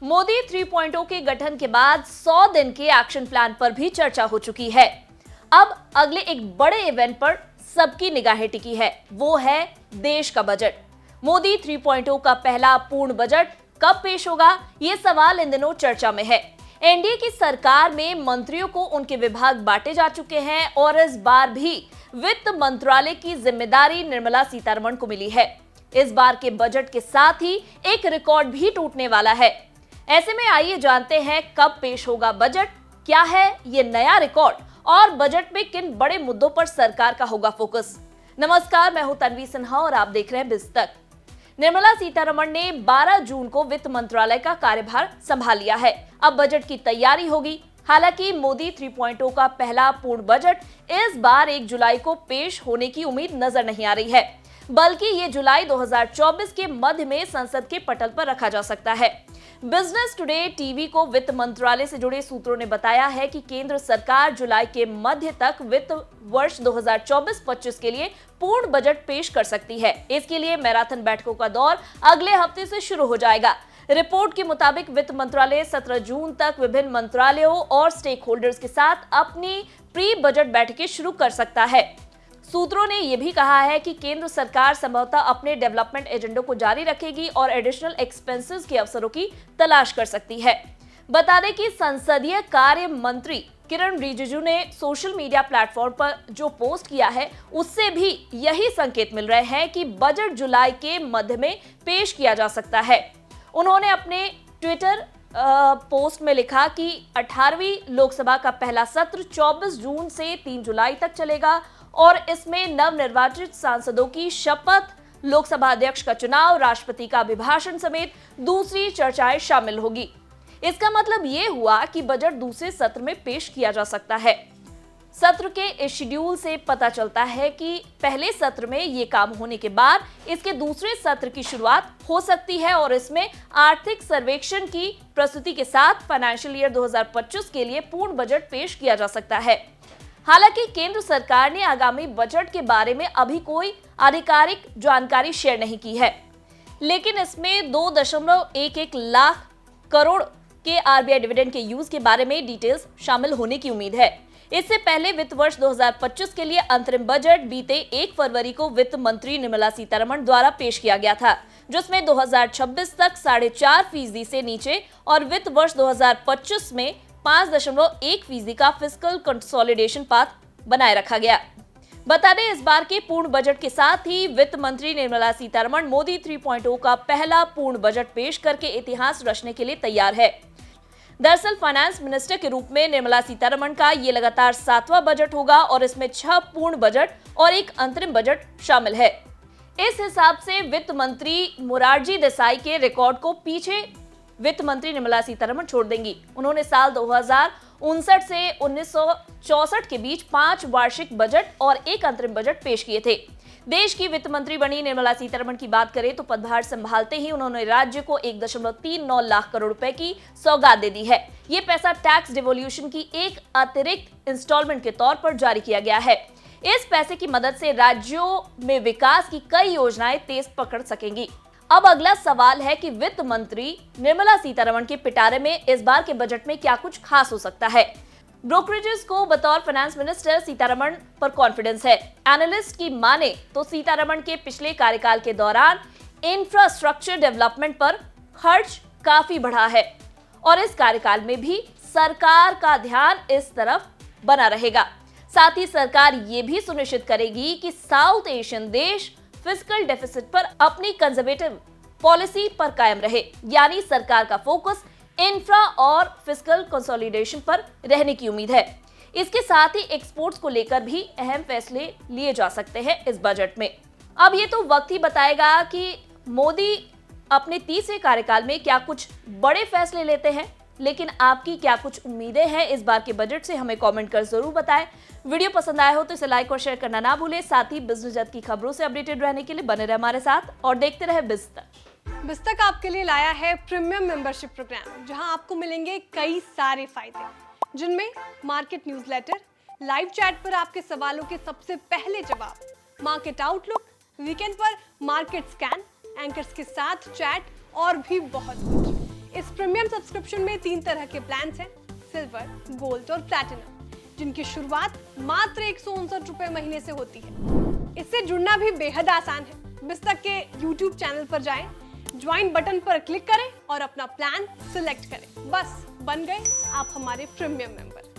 मोदी 3.0 के गठन के बाद 100 दिन के एक्शन प्लान पर भी चर्चा हो चुकी है। अब अगले एक बड़े इवेंट पर सबकी निगाहें टिकी है, वो है देश का बजट। मोदी 3.0 का पहला पूर्ण बजट कब पेश होगा, ये सवाल इन दिनों चर्चा में है। एनडीए की सरकार में मंत्रियों को उनके विभाग बांटे जा चुके हैं और इस बार भी वित्त मंत्रालय की जिम्मेदारी निर्मला सीतारमण को मिली है। इस बार के बजट के साथ ही एक रिकॉर्ड भी टूटने वाला है। ऐसे में आइए जानते हैं कब पेश होगा बजट, क्या है ये नया रिकॉर्ड और बजट में किन बड़े मुद्दों पर सरकार का होगा फोकस। नमस्कार, मैं हूं तन्वी सिन्हा और आप देख रहे हैं बिज तक। निर्मला सीतारमण ने 12 जून को वित्त मंत्रालय का कार्यभार संभाल लिया है। अब बजट की तैयारी होगी। हालांकि मोदी 3.0 का पहला पूर्ण बजट इस बार 1 जुलाई को पेश होने की उम्मीद नजर नहीं आ रही है, बल्कि ये जुलाई 2024 के मध्य में संसद के पटल पर रखा जा सकता है। बिजनेस टुडे टीवी को वित्त मंत्रालय से जुड़े सूत्रों ने बताया है कि केंद्र सरकार जुलाई के मध्य तक वित्त वर्ष 2024-25 के लिए पूर्ण बजट पेश कर सकती है। इसके लिए मैराथन बैठकों का दौर अगले हफ्ते से शुरू हो जाएगा। रिपोर्ट के मुताबिक वित्त मंत्रालय 17 जून तक विभिन्न मंत्रालयों और स्टेक होल्डर्स के साथ अपनी प्री बजट बैठकें शुरू कर सकता है। सूत्रों ने यह भी कहा है कि केंद्र सरकार संभवतः अपने डेवलपमेंट एजेंडों को जारी रखेगी और एडिशनल एक्सपेंसेस के अवसरों की तलाश कर सकती है। बता दें कि संसदीय कार्य मंत्री किरण रिजिजू ने सोशल मीडिया प्लेटफॉर्म पर जो पोस्ट किया है, उससे भी यही संकेत मिल रहे हैं कि बजट जुलाई के मध्य में पेश किया जा सकता है। उन्होंने अपने ट्विटर पोस्ट में लिखा कि 18वीं लोकसभा का पहला सत्र 24 जून से 3 जुलाई तक चलेगा और इसमें नवनिर्वाचित सांसदों की शपथ, लोकसभा अध्यक्ष का चुनाव, राष्ट्रपति का अभिभाषण समेत दूसरी चर्चाएं शामिल होगी। इसका मतलब ये हुआ कि बजट दूसरे सत्र में पेश किया जा सकता है। सत्र के इस शेड्यूल से पता चलता है कि पहले सत्र में ये काम होने के बाद इसके दूसरे सत्र की शुरुआत हो सकती है और इसमें आर्थिक सर्वेक्षण की प्रस्तुति के साथ फाइनेंशियल ईयर 2025 के लिए पूर्ण बजट पेश किया जा सकता है। हालांकि केंद्र सरकार ने आगामी बजट के बारे में अभी कोई आधिकारिक जानकारी शेयर नहीं की है, लेकिन इसमें 2.11 लाख करोड़ के आरबीआई डिविडेंड के यूज के बारे में डिटेल्स शामिल होने की उम्मीद है। इससे पहले वित्त वर्ष 2025 के लिए अंतरिम बजट बीते 1 फरवरी को वित्त मंत्री निर्मला सीतारमण द्वारा पेश किया गया था, जिसमें 2026 तक 4.5% से नीचे और वित्त वर्ष 2025 में 5.1% का फिस्कल कंसोलिडेशन पाथ बनाए रखा गया। बता दें, इस बार के पूर्ण बजट के साथ ही वित्त मंत्री निर्मला सीतारमण मोदी 3.0 का पहला पूर्ण बजट पेश करके इतिहास रचने के लिए तैयार है। दरअसल फाइनेंस मिनिस्टर के रूप में निर्मला सीतारमण का ये लगातार 7वां बजट होगा और इसमें 6 पूर्ण बजट और 1 अंतरिम बजट शामिल है। इस हिसाब से वित्त मंत्री मोरारजी देसाई के रिकॉर्ड को पीछे वित्त मंत्री निर्मला सीतारमण छोड़ देंगी। उन्होंने साल 2059 से 1964 के बीच 5 वार्षिक बजट और 1 अंतरिम बजट पेश किए थे। देश की वित्त मंत्री बनी निर्मला सीतारमण की बात करें तो पदभार संभालते ही उन्होंने राज्य को 1.39 लाख करोड़ रुपए की सौगात दे दी है। ये पैसा टैक्स डिवोल्यूशन की एक अतिरिक्त इंस्टॉलमेंट के तौर पर जारी किया गया है। इस पैसे की मदद से राज्यों में विकास की कई योजनाएं तेज पकड़ सकेंगी। अब अगला सवाल है कि वित्त मंत्री निर्मला सीतारमण के पिटारे में इस बार के बजट में क्या कुछ खास हो सकता है। ब्रोकरेजेस को बतौर फाइनेंस मिनिस्टर सीतारमण पर कॉन्फिडेंस है। एनालिस्ट की माने तो सीतारमण के पिछले कार्यकाल के दौरान इंफ्रास्ट्रक्चर डेवलपमेंट पर खर्च काफी बढ़ा है और इस कार्यकाल में भी सरकार का ध्यान इस तरफ बना रहेगा। साथ ही सरकार ये भी सुनिश्चित करेगी कि साउथ एशियन देश फिस्कल डेफिसिट पर अपनी कंजर्वेटिव पॉलिसी पर कायम रहे, यानी सरकार का फोकस इंफ्रा और फिस्कल कंसोलिडेशन पर रहने की उम्मीद है। इसके साथ ही एक्सपोर्ट्स को लेकर भी अहम फैसले लिए जा सकते हैं इस बजट में। अब ये तो वक्त ही बताएगा कि मोदी अपने तीसरे कार्यकाल में क्या कुछ बड़े फैसले लेते हैं, लेकिन आपकी क्या कुछ उम्मीदें हैं इस बार के बजट से, हमें कमेंट कर जरूर बताएं। वीडियो पसंद आया हो तो इसे लाइक और शेयर करना ना भूलें। साथ ही बिजनेस जगत की खबरों से अपडेटेड रहने के लिए बने रहे हमारे साथ और देखते रहे बिज तक। बिज तक आपके लिए लाया है प्रीमियम मेंबरशिप प्रोग्राम, जहां आपको मिलेंगे कई सारे फायदे, जिनमें मार्केट न्यूज़लेटर, लाइव चैट पर आपके सवालों के सबसे पहले जवाब, मार्केट आउटलुक, वीकेंड पर मार्केट स्कैन, एंकर्स के साथ चैट और भी बहुत कुछ। इस प्रीमियम सब्सक्रिप्शन में 3 तरह के प्लान्स हैं, सिल्वर, गोल्ड और प्लैटिनम, जिनकी शुरुआत मात्र 159 रुपए महीने से होती है। इससे जुड़ना भी बेहद आसान है। बिस्तक के YouTube चैनल पर जाएं, ज्वाइन बटन पर क्लिक करें और अपना प्लान सिलेक्ट करें। बस बन गए आप हमारे प्रीमियम मेंबर।